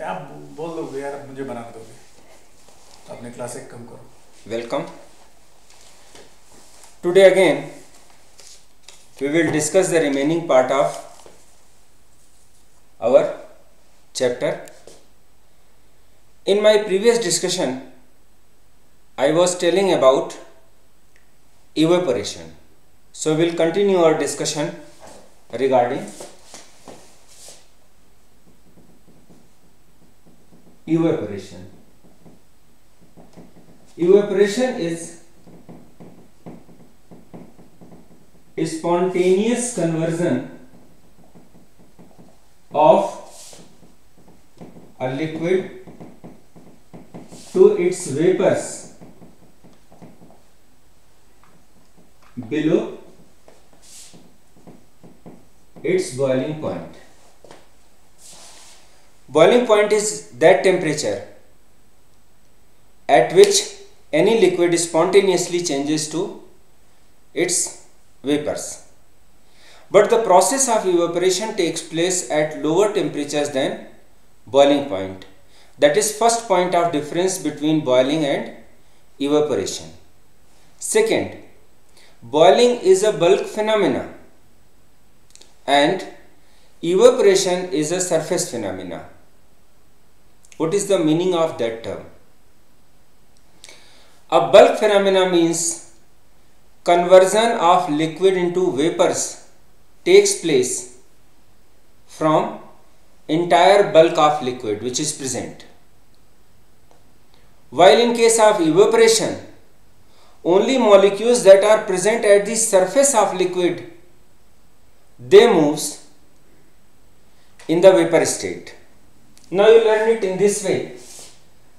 आप बोल दोगे यार, अब मुझे बना दोगे, अपने क्लास एक कम करो। Welcome. Today again we will discuss the remaining part of our chapter. In my previous discussion I was telling about evaporation. So we will continue our discussion regarding evaporation. Evaporation is a spontaneous conversion of a liquid to its vapors below its boiling point. Boiling point is that temperature at which any liquid spontaneously changes to its vapors. But the process of evaporation takes place at lower temperatures than boiling point. That is first point of difference between boiling and evaporation. Second, boiling is a bulk phenomena and evaporation is a surface phenomena. What is the meaning of that term? A bulk phenomena means conversion of liquid into vapors takes place from entire bulk of liquid which is present. While in case of evaporation, only molecules that are present at the surface of liquid, they moves in the vapor state. Now you learn it in this way,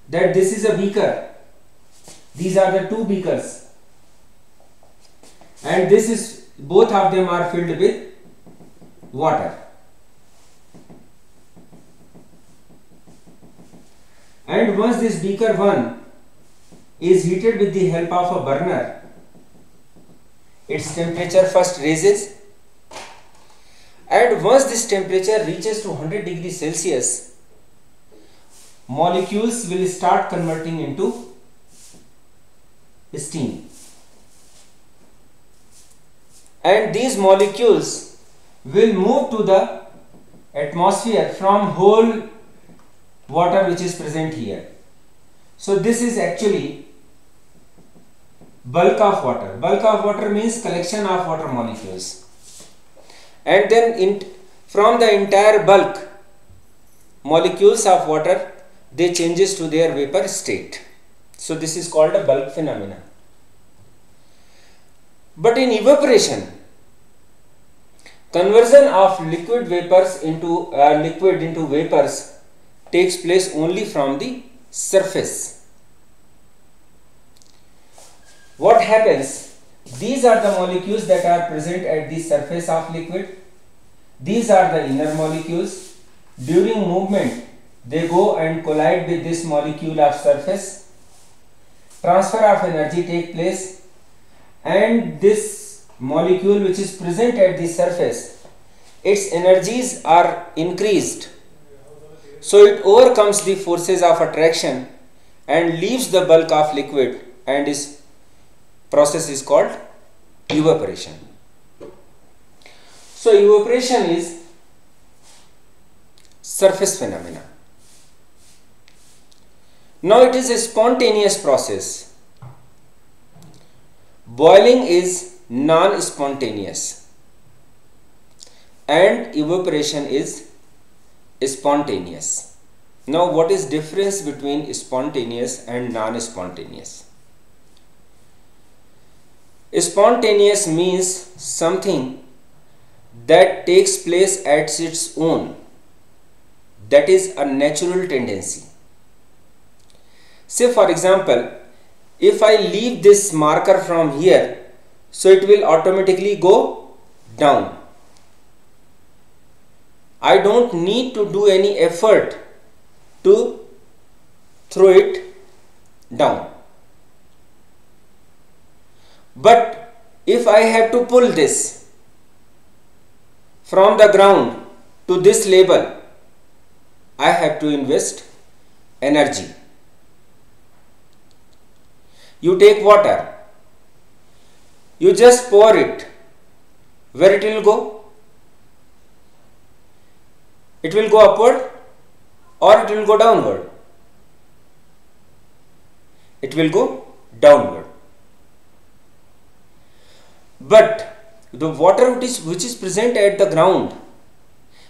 that this is a beaker. These are the two beakers, and this is, both of them are filled with water. And once this beaker 1 is heated with the help of a burner, its temperature first raises, and once this temperature reaches to 100 degrees Celsius, molecules will start converting into steam, and these molecules will move to the atmosphere from whole water which is present here. So this is actually bulk of water. Bulk of water means collection of water molecules, and then from the entire bulk molecules of water, they changes to their vapor state. So this is called a bulk phenomena. But in evaporation, conversion of liquid into vapors takes place only from the surface. What happens? These are the molecules that are present at the surface of liquid. These are the inner molecules. During movement, they go and collide with this molecule of surface. Transfer of energy take place, and this molecule which is present at the surface, its energies are increased, so it overcomes the forces of attraction and leaves the bulk of liquid, and this process is called evaporation. So evaporation is surface phenomena. Now it is a spontaneous process. Boiling is non-spontaneous and evaporation is spontaneous. Now what is difference between spontaneous and non-spontaneous? Spontaneous means something that takes place at its own, that is a natural tendency. Say for example, if I leave this marker from here, so it will automatically go down. I don't need to do any effort to throw it down. But if I have to pull this from the ground to this label, I have to invest energy. You take water, you just pour it. Where it will go? It will go upward or it will go downward? It will go downward. But the water which is present at the ground,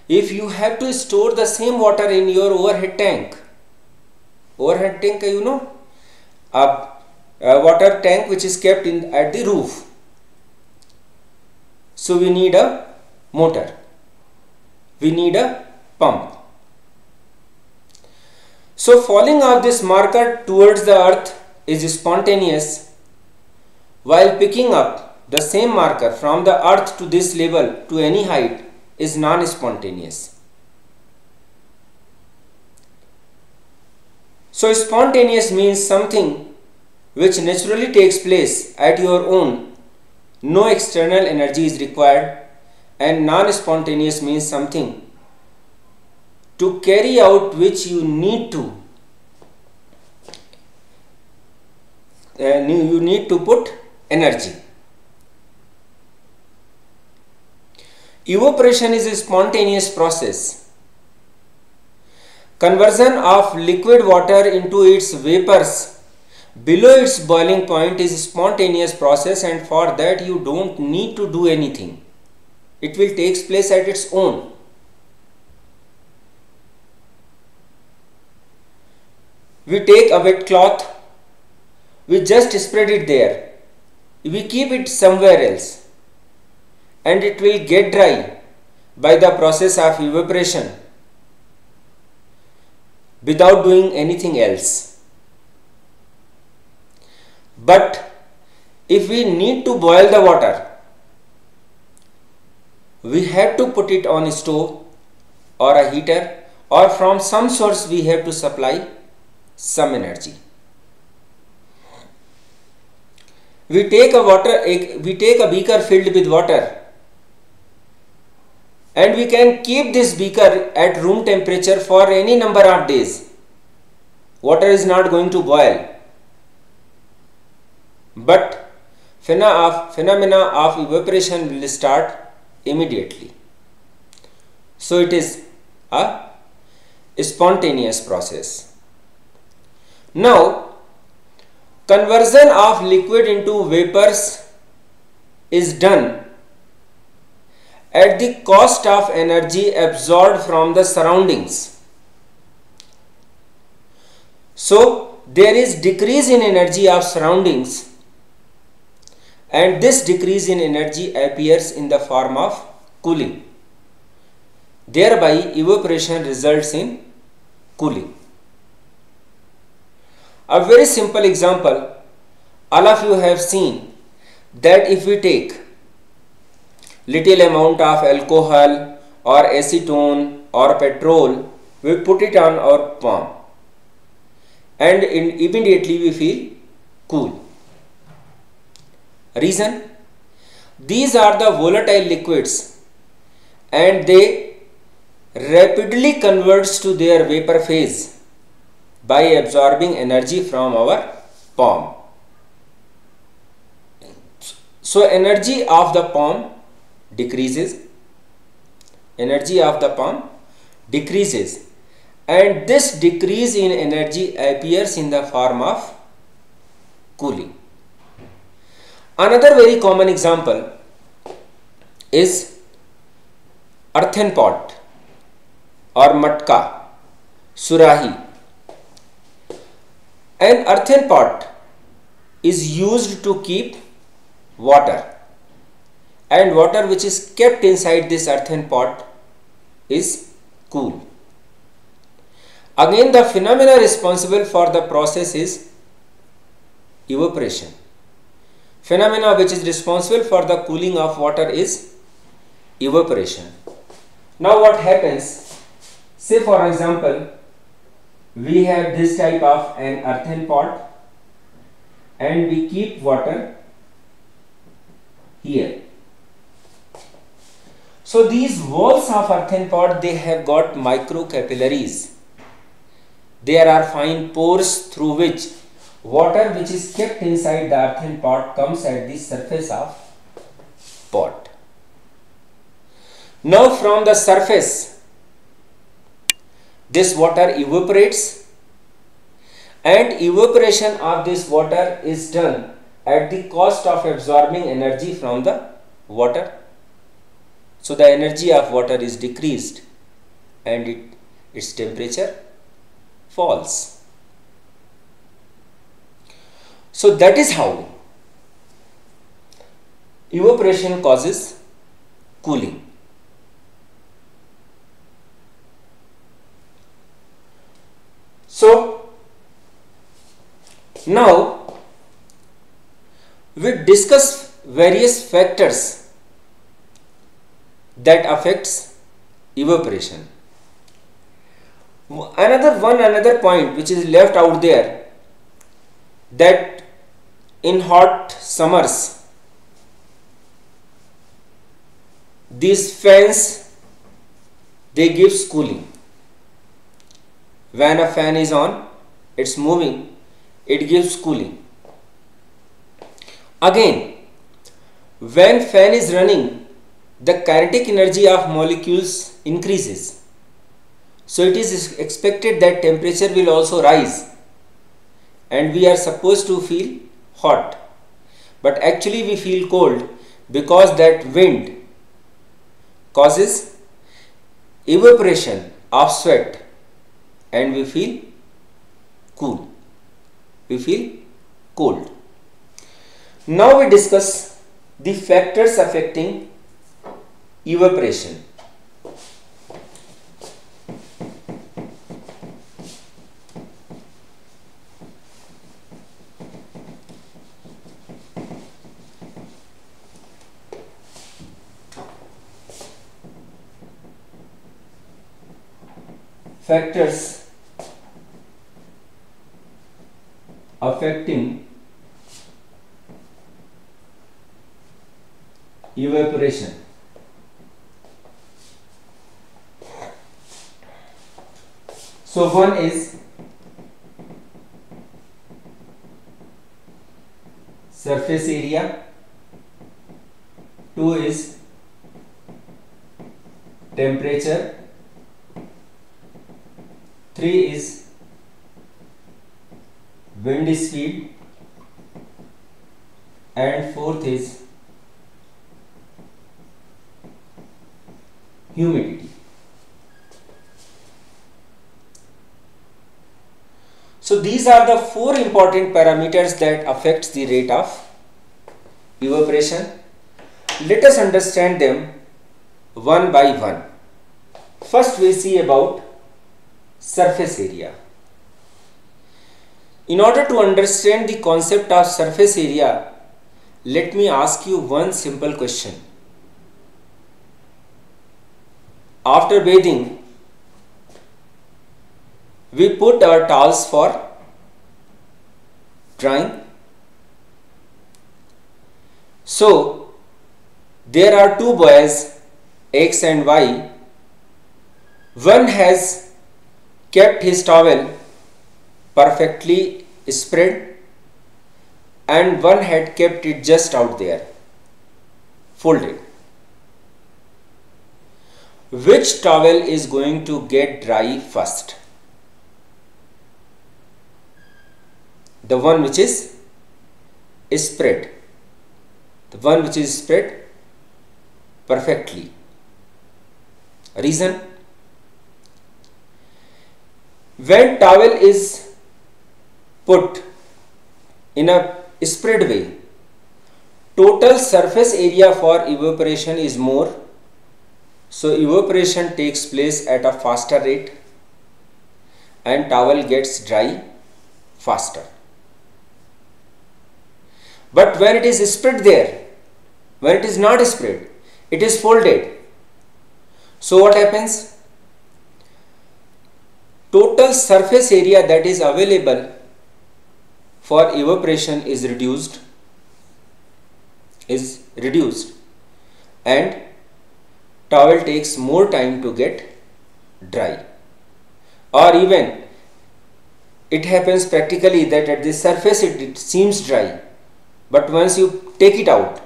if you have to store the same water in your overhead tank, you know, a water tank which is kept at the roof. So we need a motor, we need a pump. So falling of this marker towards the earth is spontaneous, while picking up the same marker from the earth to this level to any height is non-spontaneous. So spontaneous means something which naturally takes place at your own. No external energy is required, and non-spontaneous means something to carry out which you need to put energy. Evaporation is a spontaneous process. Conversion of liquid water into its vapors below its boiling point is a spontaneous process, and for that you don't need to do anything. It will take place at its own. We take a wet cloth, we just spread it there, we keep it somewhere else, and it will get dry by the process of evaporation without doing anything else. But if we need to boil the water, we have to put it on a stove or a heater, or from some source we have to supply some energy. We take a beaker filled with water, and we can keep this beaker at room temperature for any number of days. Water is not going to boil, but phenomena of evaporation will start immediately. So it is a spontaneous process. Now, conversion of liquid into vapors is done at the cost of energy absorbed from the surroundings. So there is decrease in energy of surroundings, and this decrease in energy appears in the form of cooling. Thereby evaporation results in cooling. A very simple example, all of you have seen that if we take little amount of alcohol or acetone or petrol, we put it on our palm, and immediately we feel cool. Reason? These are the volatile liquids, and they rapidly converts to their vapor phase by absorbing energy from our palm. So energy of the palm decreases, and this decrease in energy appears in the form of cooling. Another very common example is earthen pot or matka, surahi. An earthen pot is used to keep water, and water which is kept inside this earthen pot is cool. Again, the phenomena responsible for the process is evaporation. Phenomena which is responsible for the cooling of water is evaporation. Now what happens? Say for example, we have this type of an earthen pot, and we keep water here. So these walls of earthen pot, they have got micro capillaries. there are fine pores through which water which is kept inside the earthen pot comes at the surface of pot. Now from the surface, this water evaporates, and evaporation of this water is done at the cost of absorbing energy from the water. So the energy of water is decreased and its temperature falls. So that is how evaporation causes cooling. So now we discuss various factors that affects evaporation. Another point which is left out there, that in hot summers these fans, they give cooling. When a fan is on, it's moving, it gives cooling. Again, when fan is running, the kinetic energy of molecules increases. So it is expected that temperature will also rise and we are supposed to feel hot. But actually we feel cold because that wind causes evaporation of sweat and we feel cool. We feel cold. Now we discuss the factors affecting evaporation. Factors affecting evaporation. So one is surface area, two is temperature, three is wind speed, and fourth is humidity. So these are the four important parameters that affects the rate of evaporation. Let us understand them one by one. First we see about surface area. In order to understand the concept of surface area, let me ask you one simple question. After bathing, we put our towels for drying. So there are two boys, X and Y. One has kept his towel perfectly spread and one had kept it just out there, folded. Which towel is going to get dry first? The one which is spread. The one which is spread perfectly. Reason? When towel is put in a spread way, total surface area for evaporation is more. So evaporation takes place at a faster rate and towel gets dry faster. But when it is spread there, when it is not spread, it is folded. So what happens? Total surface area that is available for evaporation is reduced and towel takes more time to get dry. Or even it happens practically that at the surface it seems dry, but once you take it out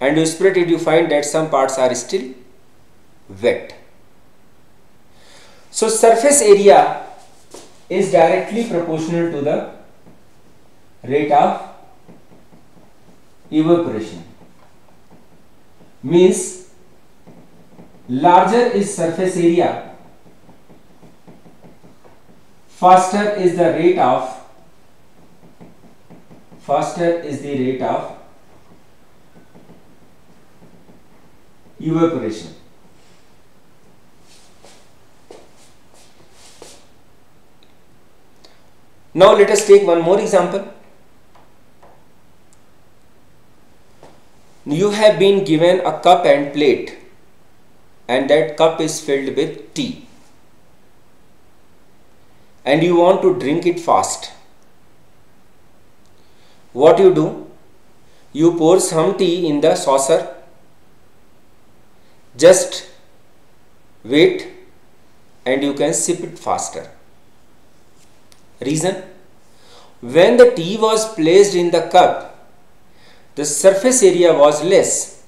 and you spread it, you find that some parts are still wet. So surface area is directly proportional to the rate of evaporation. Means larger is surface area, faster is the rate of evaporation. Now let us take one more example. You have been given a cup and plate, and that cup is filled with tea, and you want to drink it fast. What you do? You pour some tea in the saucer. Just wait and you can sip it faster. Reason? When the tea was placed in the cup, the surface area was less.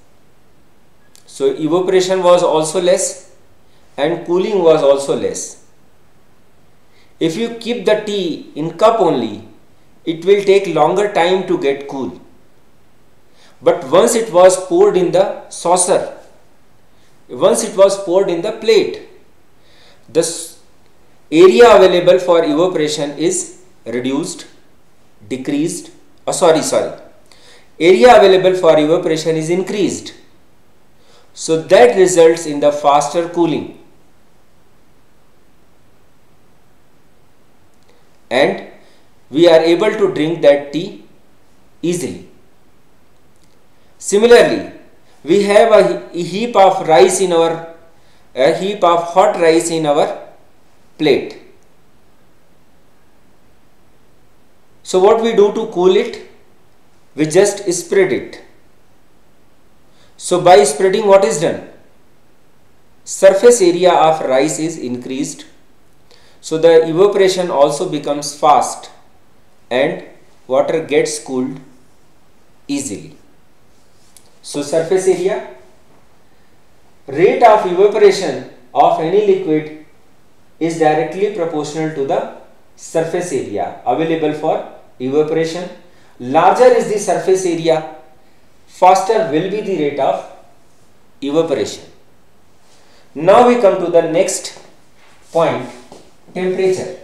So evaporation was also less and cooling was also less. If you keep the tea in cup only, it will take longer time to get cool. But once it was poured in the saucer, once it was poured in the plate, the area available for evaporation is reduced, decreased, area available for evaporation is increased. So that results in the faster cooling. And we are able to drink that tea easily. Similarly, we have a heap of hot rice in our plate. So what we do to cool it? We just spread it. So by spreading, what is done? Surface area of rice is increased. So the evaporation also becomes fast and water gets cooled easily. So surface area, rate of evaporation of any liquid is directly proportional to the surface area available for evaporation. Larger is the surface area, faster will be the rate of evaporation. Now we come to the next point, temperature.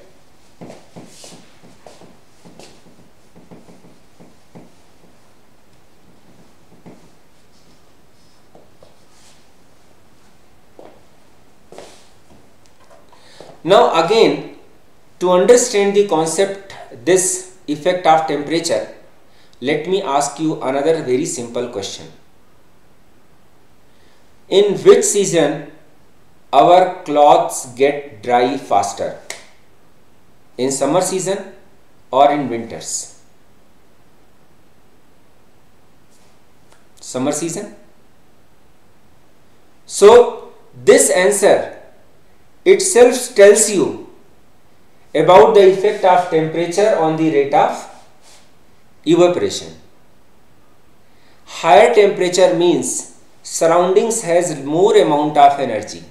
Now again, to understand the concept, this effect of temperature, let me ask you another very simple question. In which season our clothes get dry faster? In summer season or in winters? Summer season. So this answer itself tells you about the effect of temperature on the rate of evaporation. Higher temperature means surroundings has more amount of energy.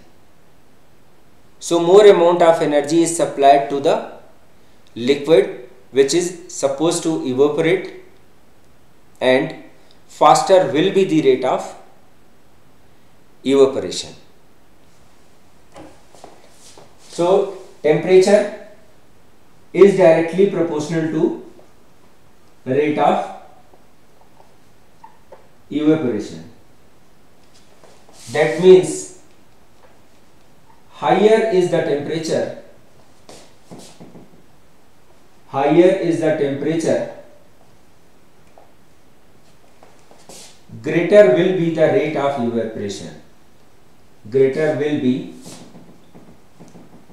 So more amount of energy is supplied to the liquid which is supposed to evaporate, and faster will be the rate of evaporation. So temperature is directly proportional to the rate of evaporation. That means higher is the temperature, greater will be the rate of evaporation. Greater will be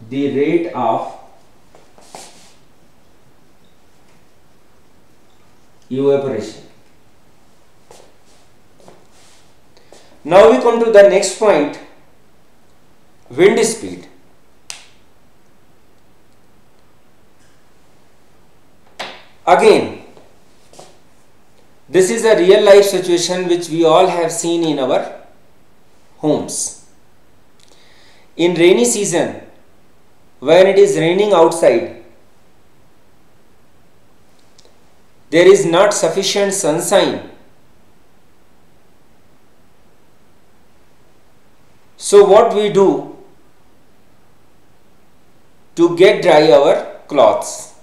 the rate of evaporation. Now we come to the next point, wind speed. Again, this is a real life situation which we all have seen in our homes. In rainy season, when it is raining outside, there is not sufficient sunshine. So what we do to get dry our clothes?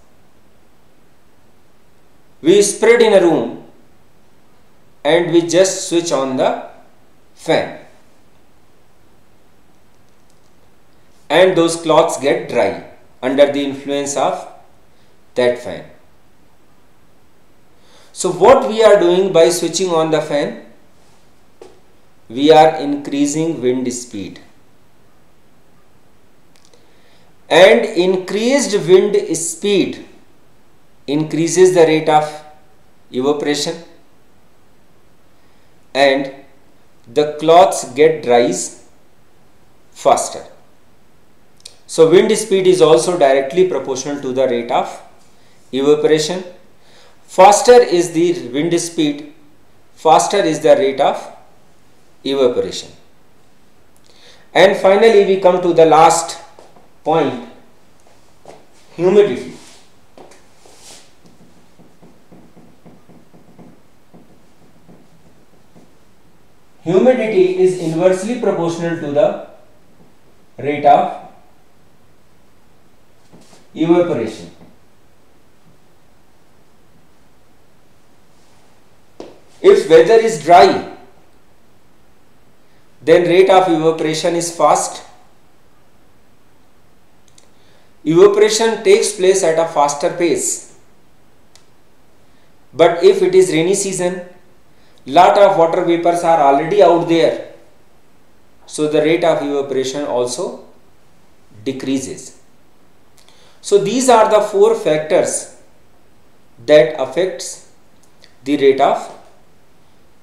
We spread in a room and we just switch on the fan. And those cloths get dry under the influence of that fan. So what we are doing by switching on the fan? We are increasing wind speed. And increased wind speed increases the rate of evaporation and the cloths get dries faster. So wind speed is also directly proportional to the rate of evaporation. Faster is the wind speed, faster is the rate of evaporation. And finally we come to the last point, humidity. Humidity is inversely proportional to the rate of evaporation. If weather is dry, then rate of evaporation is fast. Evaporation takes place at a faster pace. But if it is rainy season, lot of water vapors are already out there, so the rate of evaporation also decreases. So these are the four factors that affects the rate of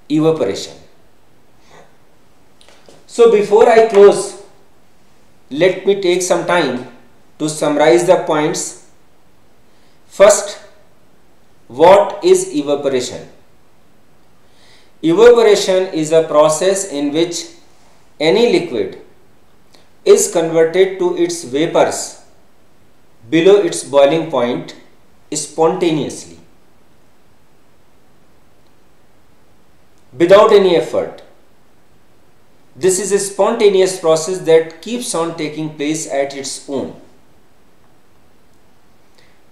evaporation. So before I close, let me take some time to summarize the points. First, what is evaporation? Evaporation is a process in which any liquid is converted to its vapors below its boiling point spontaneously, without any effort. This is a spontaneous process that keeps on taking place at its own.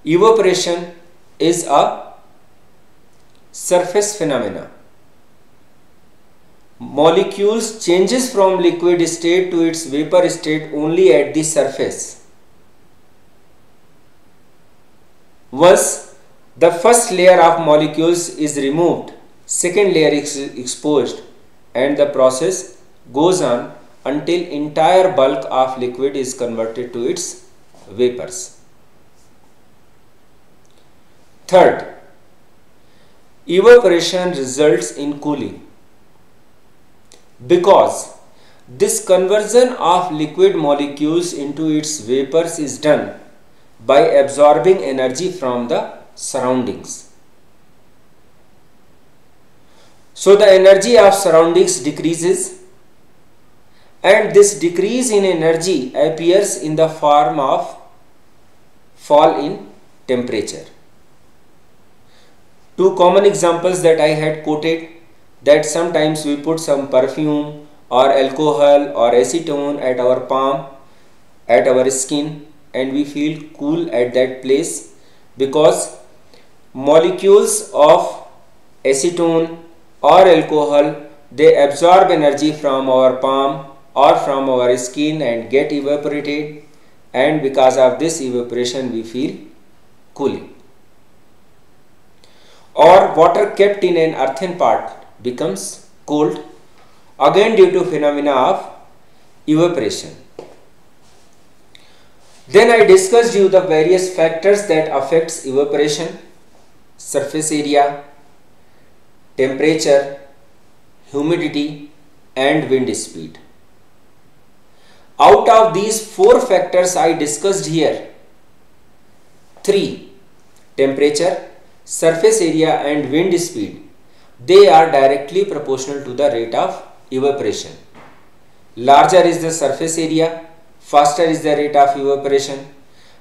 Evaporation is a surface phenomena. Molecules changes from liquid state to its vapor state only at the surface. Once the first layer of molecules is removed, second layer is exposed, and the process goes on until entire bulk of liquid is converted to its vapors. Third, evaporation results in cooling. Because this conversion of liquid molecules into its vapors is done by absorbing energy from the surroundings. So the energy of surroundings decreases, and this decrease in energy appears in the form of fall in temperature. Two common examples that I had quoted, that sometimes we put some perfume or alcohol or acetone at our palm, at our skin, and we feel cool at that place because molecules of acetone or alcohol, they absorb energy from our palm or from our skin and get evaporated, and because of this evaporation we feel cooling. Or water kept in an earthen pot becomes cold, again due to phenomena of evaporation. Then I discussed you the various factors that affects evaporation: surface area, temperature, humidity, and wind speed. Out of these four factors I discussed here, three, temperature, surface area and wind speed, they are directly proportional to the rate of evaporation. Larger is the surface area, faster is the rate of evaporation.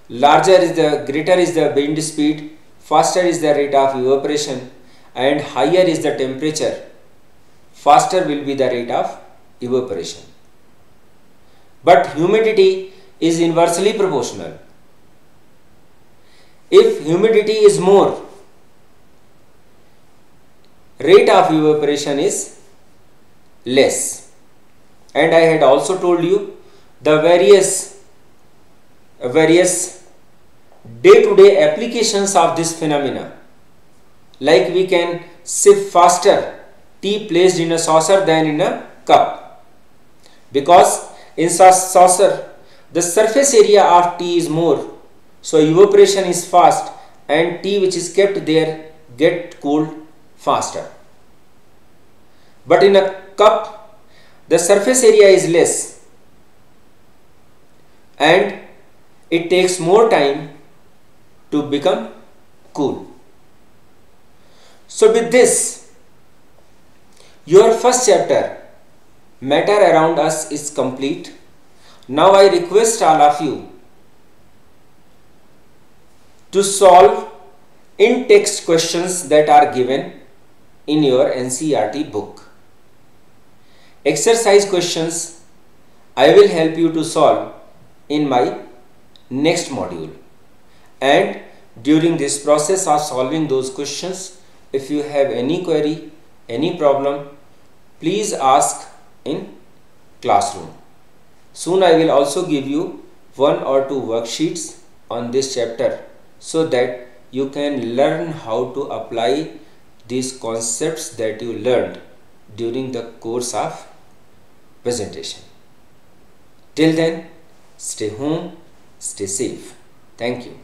Greater is the wind speed, faster is the rate of evaporation, and higher is the temperature, faster will be the rate of evaporation. But humidity is inversely proportional. If humidity is more, rate of evaporation is less. And I had also told you the various day-to-day applications of this phenomena. Like we can sip faster tea placed in a saucer than in a cup, because in saucer the surface area of tea is more, so evaporation is fast and tea which is kept there get cooled faster. But in a cup the surface area is less and it takes more time to become cool. So with this, your first chapter, Matter Around Us, is complete. Now I request all of you to solve in-text questions that are given in your NCERT book. Exercise questions I will help you to solve in my next module. And during this process of solving those questions, if you have any query, any problem, please ask in classroom. Soon I will also give you 1 or 2 worksheets on this chapter so that you can learn how to apply these concepts that you learned during the course of presentation. Till then, stay home, stay safe. Thank you.